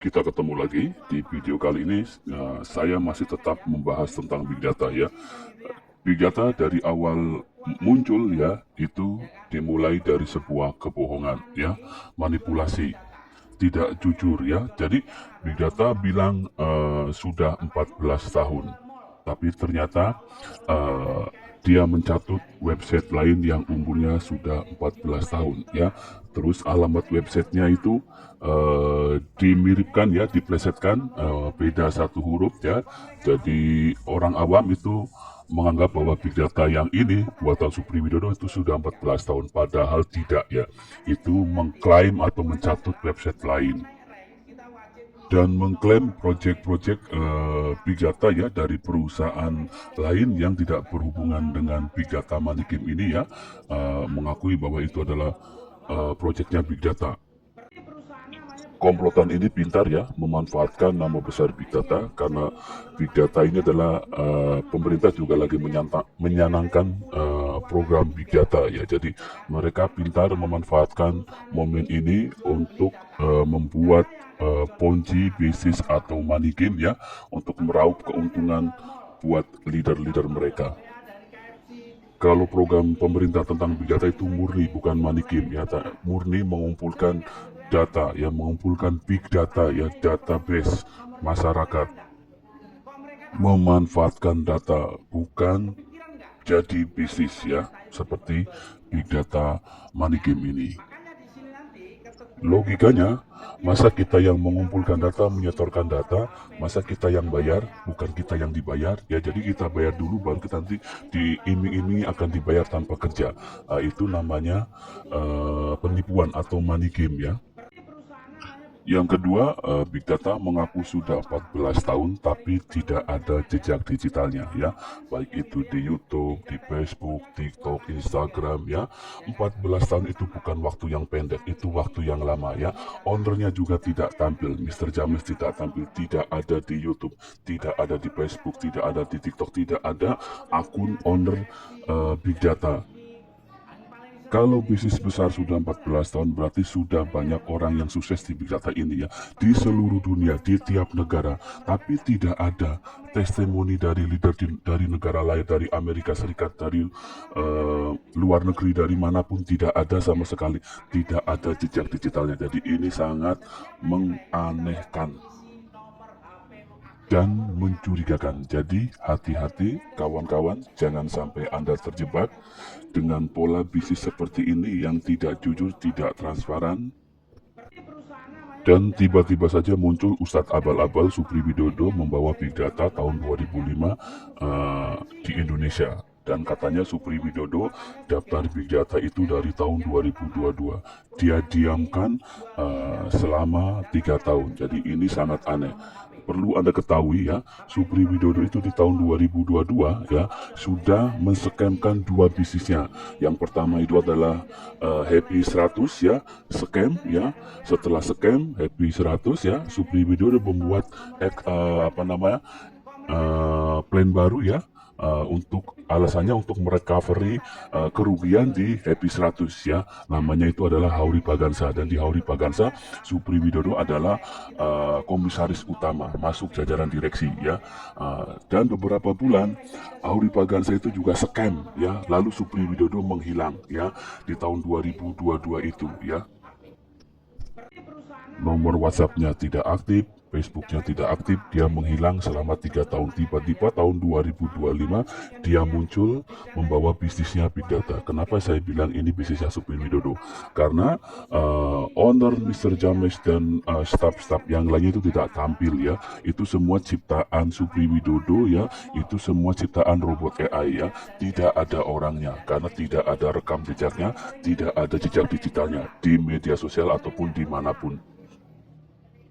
Kita ketemu lagi di video kali ini. Saya masih tetap membahas tentang big data ya. Big data dari awal muncul ya, itu dimulai dari sebuah kebohongan ya, manipulasi, tidak jujur ya. Jadi big data bilang sudah 14 tahun, tapi ternyata eh, dia mencatut website lain yang umurnya sudah 14 tahun ya. Terus alamat websitenya itu dimiripkan ya, diplesetkan, beda satu huruf ya. Jadi orang awam itu menganggap bahwa big data yang ini buatan Supri Widodo itu sudah 14 tahun, padahal tidak ya. Itu mengklaim atau mencatut website lain dan mengklaim proyek-proyek big data ya dari perusahaan lain yang tidak berhubungan dengan big data Manikim ini ya, mengakui bahwa itu adalah proyeknya big data. Komplotan ini pintar ya, memanfaatkan nama besar big data, karena big data ini adalah pemerintah juga lagi menyanangkan program big data ya. Jadi mereka pintar memanfaatkan momen ini untuk membuat ponzi bisnis atau money game ya, untuk meraup keuntungan buat leader-leader mereka. Kalau program pemerintah tentang big data itu murni bukan money game ya, murni mengumpulkan data ya, mengumpulkan big data ya, database masyarakat, memanfaatkan data, bukan jadi bisnis ya, seperti big data money game ini. Logikanya, masa kita yang mengumpulkan data, menyetorkan data, masa kita yang bayar, bukan kita yang dibayar ya. Jadi kita bayar dulu, baru kita nanti diiming-imingi akan dibayar tanpa kerja. Itu namanya penipuan atau money game ya. Yang kedua, big data mengaku sudah 14 tahun tapi tidak ada jejak digitalnya ya. Baik itu di YouTube, di Facebook, TikTok, Instagram ya. 14 tahun itu bukan waktu yang pendek, itu waktu yang lama ya. Ownernya juga tidak tampil, Mr. James tidak tampil, tidak ada di YouTube, tidak ada di Facebook, tidak ada di TikTok, tidak ada akun owner big data. Kalau bisnis besar sudah 14 tahun, berarti sudah banyak orang yang sukses di big data ini ya, di seluruh dunia, di tiap negara. Tapi tidak ada testimoni dari leader dari negara lain, dari Amerika Serikat, dari luar negeri, dari manapun, tidak ada sama sekali. Tidak ada jejak digitalnya. Jadi ini sangat menganehkan dan mencurigakan. Jadi hati-hati kawan-kawan, jangan sampai Anda terjebak dengan pola bisnis seperti ini yang tidak jujur, tidak transparan, dan tiba-tiba saja muncul Ustadz Abal-Abal Supri Widodo membawa big data tahun 2005 di Indonesia. Dan katanya Supri Widodo daftar big data itu dari tahun 2022. Dia diamkan selama 3 tahun. Jadi ini sangat aneh. Perlu Anda ketahui ya, Supri Widodo itu di tahun 2022 ya sudah menskemkan 2 bisnisnya. Yang pertama itu adalah Happy 100 ya, scam ya. Setelah scam Happy 100 ya, Supri Widodo membuat plan baru ya, untuk alasannya untuk merecovery kerugian di Happy 100 ya. Namanya itu adalah Hauri Pagansa, dan di Hauri Pagansa Supri Widodo adalah komisaris utama, masuk jajaran direksi ya. Dan beberapa bulan Hauri Pagansa itu juga scam ya, lalu Supri Widodo menghilang ya di tahun 2022 itu ya. Nomor WhatsApp-nya tidak aktif, Facebook-nya tidak aktif, dia menghilang selama 3 tahun. Tiba-tiba tahun 2025 dia muncul membawa bisnisnya big data. Kenapa saya bilang ini bisnisnya Supri Widodo? Karena owner Mr. James dan staff-staff yang lainnya itu tidak tampil ya. Itu semua ciptaan Supri Widodo ya, itu semua ciptaan robot AI ya. Tidak ada orangnya, karena tidak ada rekam jejaknya, tidak ada jejak digitalnya di media sosial ataupun dimanapun.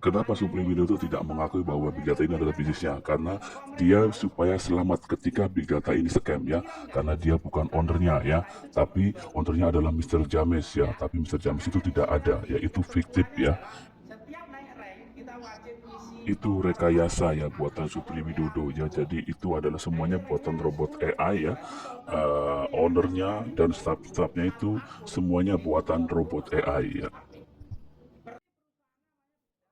Kenapa Supri Widodo tidak mengakui bahwa big data ini adalah bisnisnya? Karena dia supaya selamat ketika big data ini scam ya. Karena dia bukan ownernya ya, tapi ownernya adalah Mr. James ya. Tapi Mr. James itu tidak ada ya, itu fiktif ya. Itu rekayasa ya, buatan Supri Widodo ya. Jadi itu adalah semuanya buatan robot AI ya. Ownernya dan staff-staffnya itu semuanya buatan robot AI ya.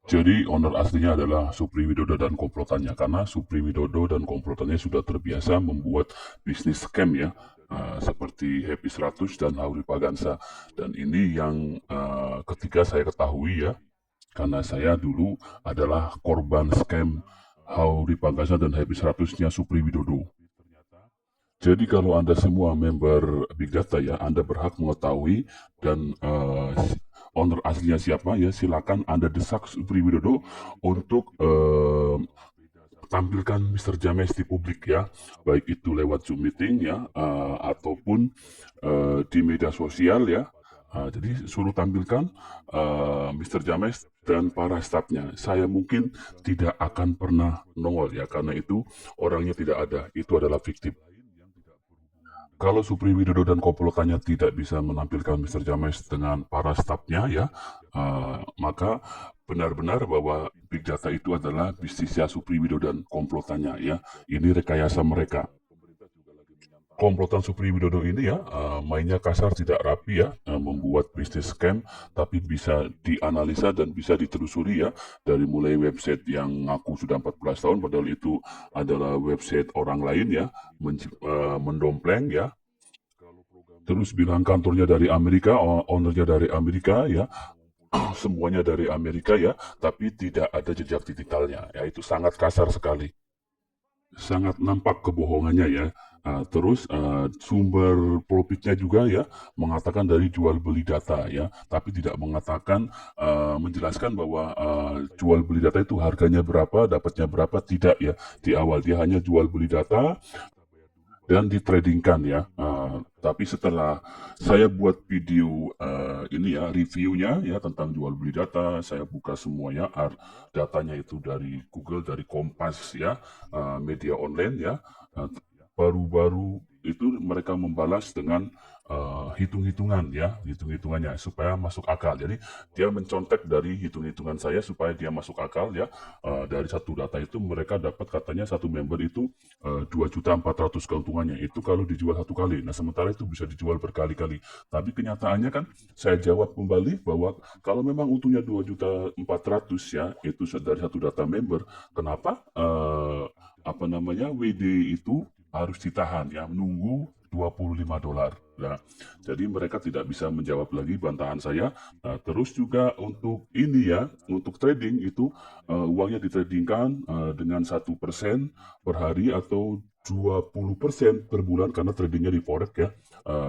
Jadi owner aslinya adalah Supri Widodo dan komplotannya, karena Supri Widodo dan komplotannya sudah terbiasa membuat bisnis scam ya, seperti Happy 100 dan Hauri Pagansa. Dan ini yang ketika saya ketahui ya, karena saya dulu adalah korban scam Hauri Pagansa dan Happy 100-nya Supri Widodo. Jadi kalau Anda semua member Big Data ya, Anda berhak mengetahui dan owner aslinya siapa ya, silakan Anda desak Supri Widodo untuk tampilkan Mr. James di publik ya, baik itu lewat Zoom meeting ya, ataupun di media sosial ya. Jadi suruh tampilkan Mr. James dan para stafnya. Saya mungkin tidak akan pernah nongol ya, karena itu orangnya tidak ada, itu adalah fiktif. Kalau Supri Widodo dan komplotannya tidak bisa menampilkan Mr. James dengan para stafnya ya, maka benar-benar bahwa Big Data itu adalah bisnisnya Supri Widodo dan komplotannya ya. Ini rekayasa mereka. Komplotan Supri Widodo ini ya, mainnya kasar tidak rapi ya, membuat bisnis scam, tapi bisa dianalisa dan bisa ditelusuri ya, dari mulai website yang ngaku sudah 14 tahun, padahal itu adalah website orang lain ya, mendompleng ya, terus bilang kantornya dari Amerika, ownernya dari Amerika ya, semuanya dari Amerika ya, tapi tidak ada jejak digitalnya, ya itu sangat kasar sekali. Sangat nampak kebohongannya ya. Terus sumber profitnya juga ya mengatakan dari jual beli data ya, tapi tidak mengatakan menjelaskan bahwa jual beli data itu harganya berapa, dapatnya berapa, tidak ya. Di awal dia hanya jual beli data dan ditradingkan ya. Tapi setelah saya buat video ini ya, reviewnya ya tentang jual beli data, saya buka semuanya, datanya itu dari Google, dari Kompas ya, media online ya. Baru-baru itu mereka membalas dengan hitung-hitungan ya, hitung-hitungannya supaya masuk akal. Jadi dia mencontek dari hitung-hitungan saya supaya dia masuk akal ya. Dari satu data itu mereka dapat katanya satu member itu 2.400.000 keuntungannya itu kalau dijual satu kali. Nah sementara itu bisa dijual berkali-kali. Tapi kenyataannya kan saya jawab kembali bahwa kalau memang untungnya 2.400.000 ya, itu dari satu data member, kenapa WD itu harus ditahan ya, menunggu $25. Nah, jadi mereka tidak bisa menjawab lagi bantahan saya. Terus juga untuk ini ya, untuk trading itu uangnya ditradingkan dengan 1% per hari atau 20% per bulan, karena tradingnya di forex ya,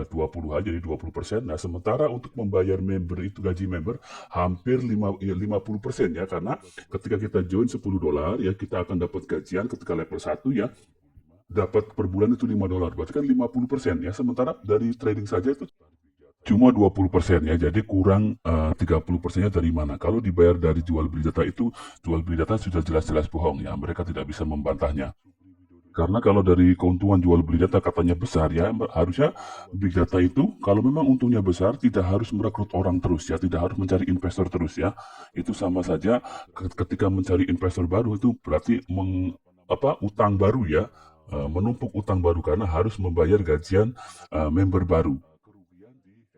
20 aja jadi 20%. Nah sementara untuk membayar member itu, gaji member hampir 50% ya, karena ketika kita join $10 ya, kita akan dapat gajian ketika level 1 ya, dapat per bulan itu $5, berarti kan 50% ya, sementara dari trading saja itu cuma 20% ya, jadi kurang 30%-nya dari mana? Kalau dibayar dari jual beli data itu, jual beli data sudah jelas-jelas bohong ya, mereka tidak bisa membantahnya. Karena kalau dari keuntungan jual beli data katanya besar ya, harusnya Big Data itu kalau memang untungnya besar tidak harus merekrut orang terus ya, tidak harus mencari investor terus ya. Itu sama saja ketika mencari investor baru itu berarti utang baru ya, menumpuk utang baru karena harus membayar gajian member baru.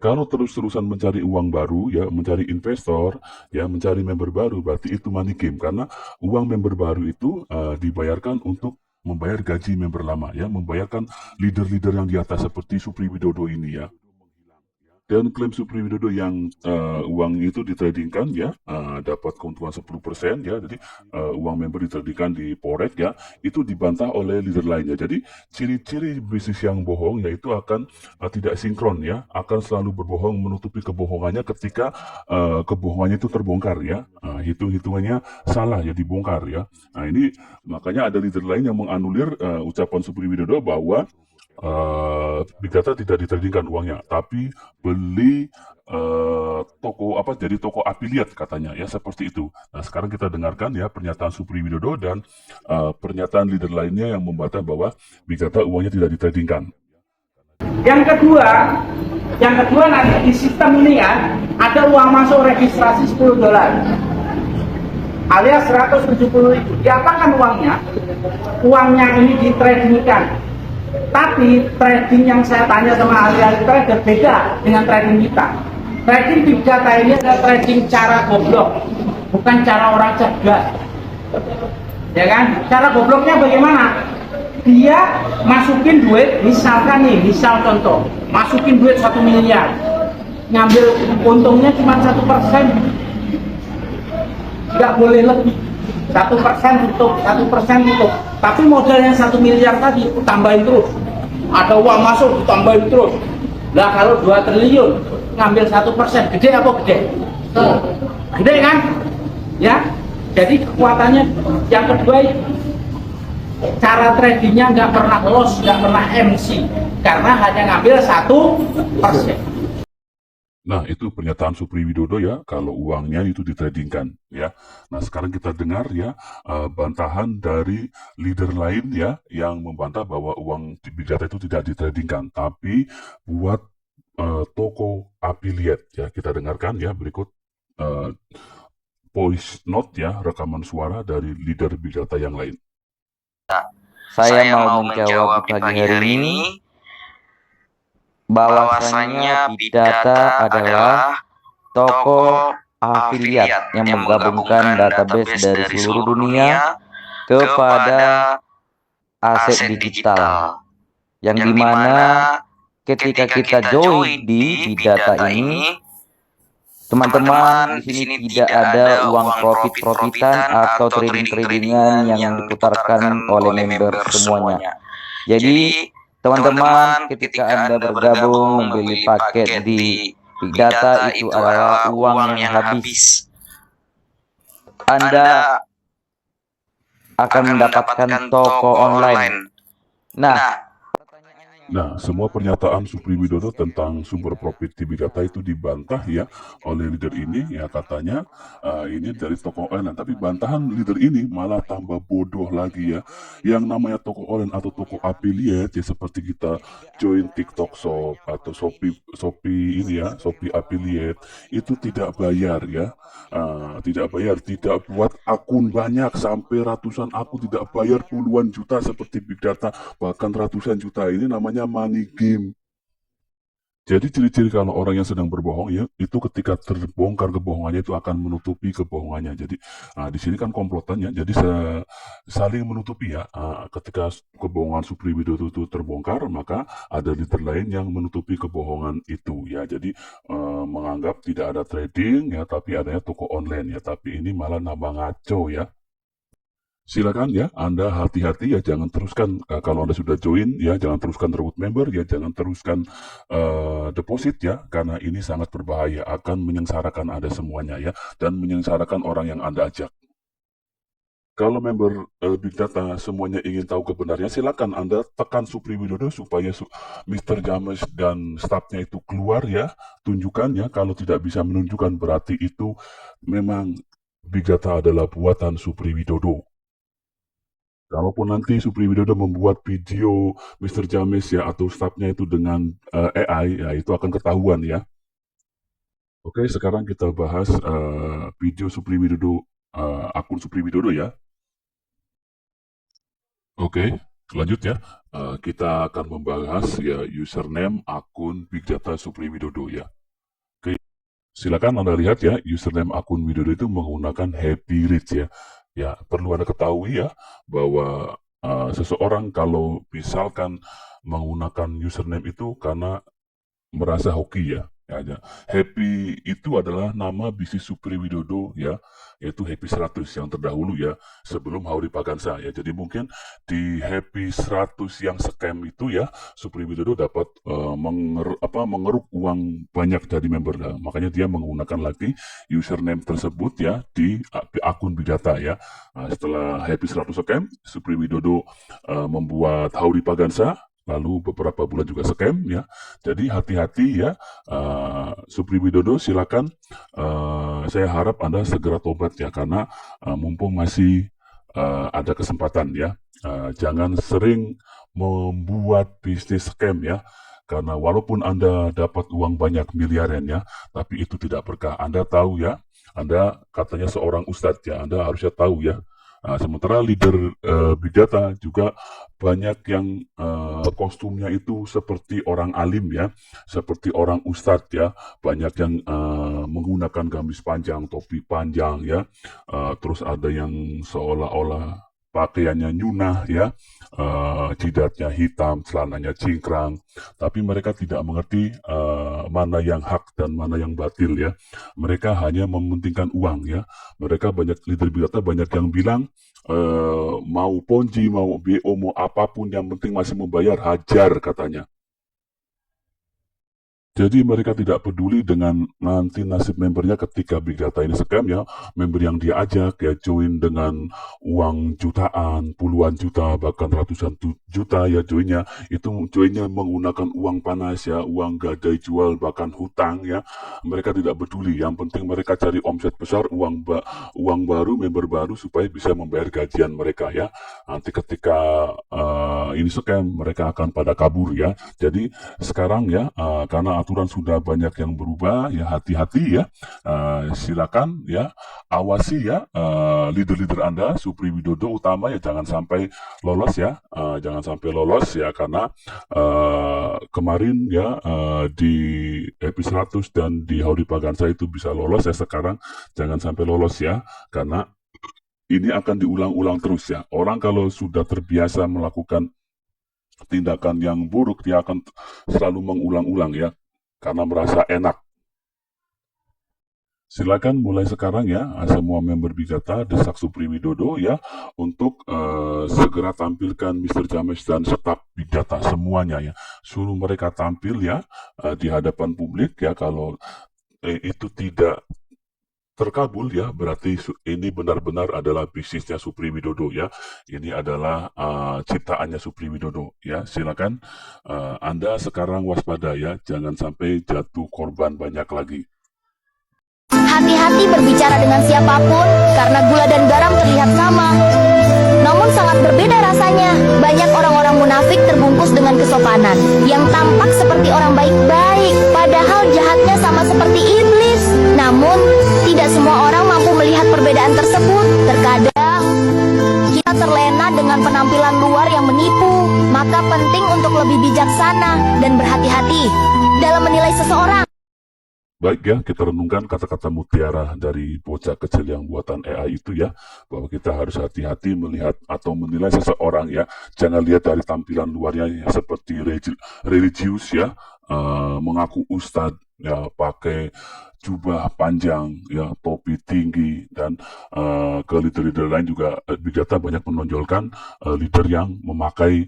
Kalau terus-terusan mencari uang baru ya, mencari investor ya, mencari member baru, berarti itu money game, karena uang member baru itu dibayarkan untuk membayar gaji member lama ya, membayarkan leader-leader yang di atas seperti Supri Widodo ini ya. Dan klaim Supri Widodo yang uang itu ditradingkan ya, dapat keuntungan 10% ya, jadi uang member ditradingkan di forex ya, itu dibantah oleh leader lainnya. Jadi ciri-ciri bisnis yang bohong yaitu akan tidak sinkron ya, akan selalu berbohong menutupi kebohongannya ketika kebohongannya itu terbongkar ya, hitung-hitungannya salah ya, dibongkar ya. Nah ini makanya ada leader lain yang menganulir ucapan Supri Widodo bahwa Big Data tidak ditradingkan uangnya, tapi beli jadi toko afiliat katanya ya, seperti itu. Nah sekarang kita dengarkan ya pernyataan Supri Widodo dan pernyataan leader lainnya yang membantah bahwa Big Data uangnya tidak ditradingkan. Yang kedua nanti di sistem ini ya, ada uang masuk registrasi $10 alias 170.000. Diapakan uangnya ini ditradingkan. Tapi trading yang saya tanya sama ahli-ahli trader beda dengan trading kita. Trading Big Data ini adalah trading cara goblok. bukan cara orang cerdas. Ya kan? Cara gobloknya bagaimana? Dia masukin duit, misalkan nih, misal contoh, masukin duit 1 miliar, ngambil untungnya cuma 1%, nggak boleh lebih. 1% tutup, 1% tutup. Tapi modal yang 1 miliar tadi tambahin terus. Ada uang masuk ditambahin terus. Lah kalau 2 triliun ngambil 1%, gede apa gede? Gede kan? Ya. Jadi kekuatannya yang kedua itu cara tradingnya nggak pernah loss, nggak pernah MC karena hanya ngambil 1%. Nah, itu pernyataan Supri Widodo ya, kalau uangnya itu ditradingkan ya. Nah, sekarang kita dengar ya bantahan dari leader lain ya yang membantah bahwa uang di Big Data itu tidak ditradingkan, tapi buat toko affiliate ya. Kita dengarkan ya berikut voice note ya, rekaman suara dari leader Big Data yang lain. Saya mau menjawab di pagi hari ini bahwasanya Big Data adalah toko afiliat yang menggabungkan database dari seluruh dunia kepada aset digital, yang dimana ketika kita join di Big Data ini, teman-teman di sini tidak ada uang profit-profitan atau trading-tradingan yang diputarkan oleh member semuanya. Jadi teman-teman, ketika Anda bergabung membeli paket di Big Data, itu adalah uang yang habis. Anda akan mendapatkan toko online. Nah, semua pernyataan Supri Widodo tentang sumber profit di Big Data itu dibantah ya oleh leader ini ya, katanya ini dari toko online. Tapi bantahan leader ini malah tambah bodoh lagi ya. Yang namanya toko online atau toko affiliate ya, seperti kita join TikTok Shop atau Shopee ini ya, Shopee affiliate, itu tidak bayar ya. Tidak bayar, tidak buat akun banyak sampai ratusan akun, tidak bayar puluhan juta seperti Big Data, bahkan ratusan juta. Ini namanya money game. Jadi ciri-ciri kalau orang yang sedang berbohong ya, itu ketika terbongkar kebohongannya itu akan menutupi kebohongannya. Jadi di sini kan komplotannya, jadi saling menutupi ya. Ketika kebohongan Supri Widodo itu terbongkar, maka ada leader lain yang menutupi kebohongan itu ya. Jadi menganggap tidak ada trading ya, tapi adanya toko online ya. Tapi ini malah nambah ngaco ya. Silakan ya, Anda hati-hati ya, jangan teruskan kalau Anda sudah join ya, jangan teruskan rebut member ya, jangan teruskan deposit ya, karena ini sangat berbahaya, akan menyengsarakan Anda semuanya ya, dan menyengsarakan orang yang Anda ajak. Kalau member Big Data semuanya ingin tahu kebenarannya, silakan Anda tekan Supri Widodo supaya Mr. James dan stafnya itu keluar ya, tunjukkan ya. Kalau tidak bisa menunjukkan berarti itu memang Big Data adalah buatan Supri Widodo. Kalaupun nanti Supri Widodo membuat video Mr. James ya atau stafnya itu dengan AI, ya itu akan ketahuan ya. Oke, sekarang kita bahas video Supri Widodo, akun Supri Widodo ya. Oke, lanjut ya. Kita akan membahas ya username akun Big Data Supri Widodo ya. Oke, silakan Anda lihat ya, username akun Widodo itu menggunakan Happy Rich ya. Ya, perlu Anda ketahui ya, bahwa seseorang kalau misalkan menggunakan username itu karena merasa hoki ya. Happy itu adalah nama bisnis Supri Widodo ya, yaitu Happy 100 yang terdahulu ya, sebelum Hauri Pagansa ya. Jadi mungkin di Happy 100 yang scam itu ya, Supri Widodo dapat mengeruk uang banyak dari member. Makanya dia menggunakan lagi username tersebut ya di akun Big Data ya. Setelah Happy 100 scam, Supri Widodo membuat Hauri Pagansa, lalu beberapa bulan juga scam ya. Jadi hati-hati ya, Supri Widodo, silakan, saya harap Anda segera tobat ya, karena mumpung masih ada kesempatan ya. Jangan sering membuat bisnis scam ya, karena walaupun Anda dapat uang banyak miliaran ya, tapi itu tidak berkah. Anda tahu ya, Anda katanya seorang ustadz ya, Anda harusnya tahu ya, Nah, sementara leader Big Data juga banyak yang kostumnya itu seperti orang alim ya, seperti orang ustadz ya, banyak yang menggunakan gamis panjang, topi panjang ya, terus ada yang seolah-olah pakaiannya nyunah ya, jidatnya hitam, celananya cingkrang, tapi mereka tidak mengerti mana yang hak dan mana yang batil ya. Mereka hanya mementingkan uang ya. Mereka banyak leader Big Data banyak yang bilang mau Ponzi, mau BO, mau apapun yang penting masih membayar, hajar katanya. Jadi mereka tidak peduli dengan nanti nasib membernya ketika Big Data ini scam ya. Member yang dia ajak ya join dengan uang jutaan, puluhan juta, bahkan ratusan juta ya joinnya. Itu joinnya menggunakan uang panas ya, uang gadai jual, bahkan hutang ya. Mereka tidak peduli. Yang penting mereka cari omset besar, uang baru, member baru supaya bisa membayar gajian mereka ya. Nanti ketika ini scam mereka akan pada kabur ya. Jadi sekarang ya karena aturan sudah banyak yang berubah ya, hati-hati ya. Silakan ya awasi ya leader-leader Anda, Supri Widodo utama ya, jangan sampai lolos ya, jangan sampai lolos ya, karena kemarin ya di episode 100 dan di Howdy Pagansa itu bisa lolos ya, sekarang jangan sampai lolos ya, karena ini akan diulang-ulang terus ya. Orang kalau sudah terbiasa melakukan tindakan yang buruk, dia akan selalu mengulang-ulang ya, karena merasa enak. Silakan mulai sekarang ya, semua member Big Data, desak Supri Widodo ya, untuk segera tampilkan Mr. James dan staf Big Data semuanya ya. Suruh mereka tampil ya di hadapan publik ya. Kalau itu tidak terkabul ya, berarti ini benar-benar adalah bisnisnya Supri Widodo ya. Ini adalah ciptaannya Supri Widodo ya. Silakan Anda sekarang waspada ya, jangan sampai jatuh korban banyak lagi. Hati-hati berbicara dengan siapapun, karena gula dan garam terlihat sama, namun sangat berbeda rasanya. Banyak orang-orang munafik terbungkus dengan kesopanan, yang tampak seperti orang baik-baik, padahal jahatnya sama seperti iblis. Namun, tidak semua orang mampu melihat perbedaan tersebut. Terkadang, kita terlena dengan penampilan luar yang menipu. Maka penting untuk lebih bijaksana dan berhati-hati dalam menilai seseorang. Baik ya, kita renungkan kata-kata mutiara dari bocah kecil yang buatan AI itu ya, bahwa kita harus hati-hati melihat atau menilai seseorang ya. Jangan lihat dari tampilan luarnya ya, seperti religius ya, mengaku ustadz ya, pakai jubah panjang ya, topi tinggi, dan ke leader-leader lain juga Big Data banyak menonjolkan leader yang memakai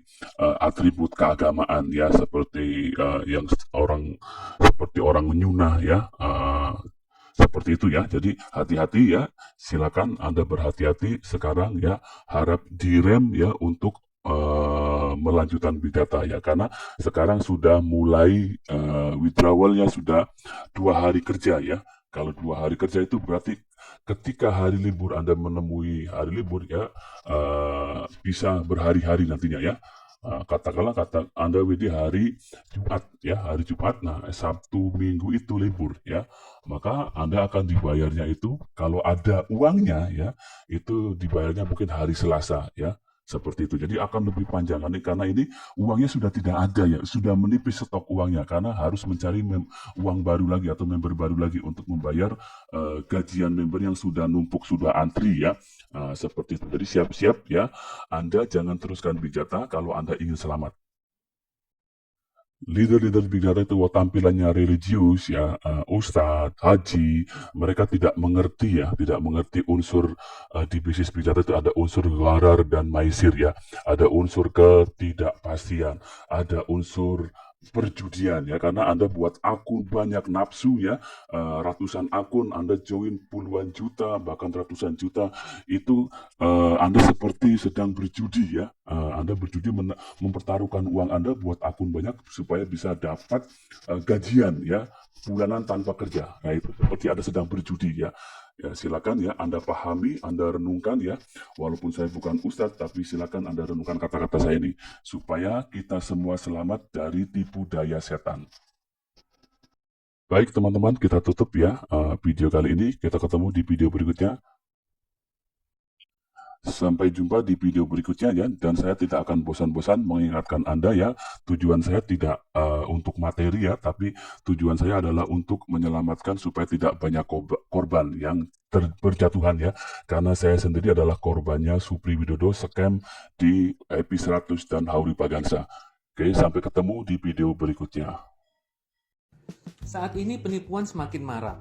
atribut keagamaan ya, seperti yang seperti orang menyunah ya, seperti itu ya. Jadi hati-hati ya, silakan Anda berhati-hati sekarang ya, harap direm ya untuk melanjutkan Big Data ya, karena sekarang sudah mulai withdrawalnya sudah 2 hari kerja ya. Kalau 2 hari kerja itu berarti ketika hari libur Anda menemui hari libur ya, bisa berhari-hari nantinya ya. Katakanlah Anda di hari Jumat ya, hari Jumat, nah Sabtu Minggu itu libur ya, maka Anda akan dibayarnya itu, kalau ada uangnya ya, itu dibayarnya mungkin hari Selasa ya, seperti itu. Jadi akan lebih panjang karena ini uangnya sudah tidak ada ya, sudah menipis stok uangnya, karena harus mencari uang baru lagi atau member baru lagi untuk membayar gajian member yang sudah numpuk, sudah antri ya. Seperti itu. Jadi siap-siap ya, Anda jangan teruskan Big Data kalau Anda ingin selamat. Leader-leader Big Data itu tampilannya religius ya, ustadz, haji, mereka tidak mengerti ya, tidak mengerti unsur di bisnis Big Data itu ada unsur gharar dan maisir ya, ada unsur ketidakpastian, ada unsur perjudian ya, karena Anda buat akun banyak nafsu ya, ratusan akun, Anda join puluhan juta bahkan ratusan juta, itu Anda seperti sedang berjudi ya. Anda berjudi mempertaruhkan uang Anda buat akun banyak supaya bisa dapat gajian ya, bulanan tanpa kerja. Nah itu seperti Anda sedang berjudi ya. Ya, silakan ya Anda pahami, Anda renungkan ya. Walaupun saya bukan ustadz, tapi silakan Anda renungkan kata-kata saya ini supaya kita semua selamat dari tipu daya setan. Baik teman-teman, kita tutup ya video kali ini. Kita ketemu di video berikutnya. Sampai jumpa di video berikutnya ya, dan saya tidak akan bosan-bosan mengingatkan Anda ya, tujuan saya tidak untuk materi ya, tapi tujuan saya adalah untuk menyelamatkan supaya tidak banyak korban yang berjatuhan ya, karena saya sendiri adalah korbannya Supri Widodo scam di EP100 dan Hauri Pagansa. Oke, sampai ketemu di video berikutnya. Saat ini penipuan semakin marak.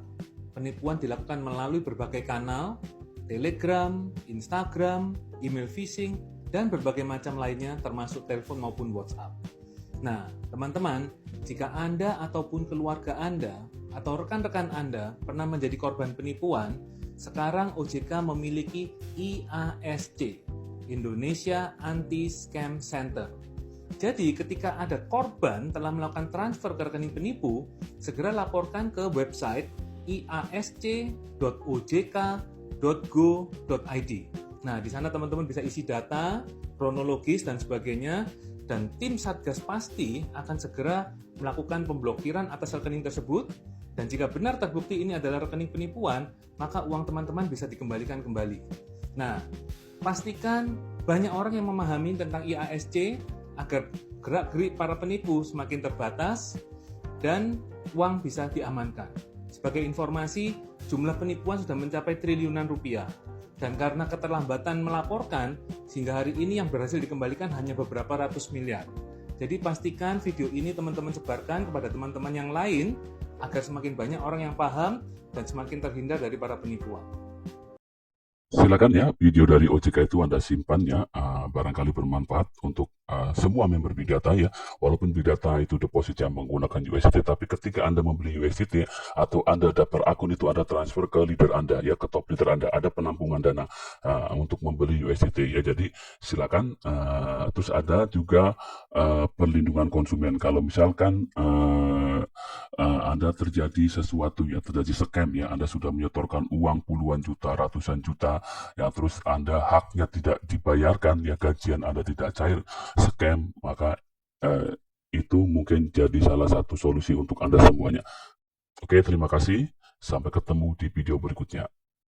Penipuan dilakukan melalui berbagai kanal, Telegram, Instagram, email phishing, dan berbagai macam lainnya termasuk telepon maupun WhatsApp. Nah, teman-teman, jika Anda ataupun keluarga Anda atau rekan-rekan Anda pernah menjadi korban penipuan, sekarang OJK memiliki IASC, Indonesia Anti-Scam Center. Jadi, ketika ada korban telah melakukan transfer ke rekening penipu, segera laporkan ke website iasc.ojk.go.id. Nah, di sana teman-teman bisa isi data, kronologis, dan sebagainya, dan tim Satgas pasti akan segera melakukan pemblokiran atas rekening tersebut, dan jika benar terbukti ini adalah rekening penipuan, maka uang teman-teman bisa dikembalikan kembali. Nah, pastikan banyak orang yang memahami tentang IASC agar gerak-gerik para penipu semakin terbatas dan uang bisa diamankan. Sebagai informasi, jumlah penipuan sudah mencapai triliunan rupiah. Dan karena keterlambatan melaporkan, sehingga hari ini yang berhasil dikembalikan hanya beberapa ratus miliar. Jadi pastikan video ini teman-teman sebarkan kepada teman-teman yang lain, agar semakin banyak orang yang paham dan semakin terhindar dari para penipuan. Silakan ya, video dari OJK itu Anda simpan ya, barangkali bermanfaat untuk semua member Bidata ya. Walaupun Bidata itu depositnya menggunakan USDT, tapi ketika Anda membeli USDT atau Anda dapat akun itu, Anda transfer ke leader Anda ya, ke top leader Anda, ada penampungan dana untuk membeli USDT ya. Jadi silakan. Terus ada juga perlindungan konsumen. Kalau misalkan Anda terjadi sesuatu ya, terjadi scam ya, Anda sudah menyetorkan uang puluhan juta, ratusan juta ya, terus Anda haknya tidak dibayarkan ya, gajian Anda tidak cair, scam, maka itu mungkin jadi salah satu solusi untuk Anda semuanya. Oke, terima kasih. Sampai ketemu di video berikutnya.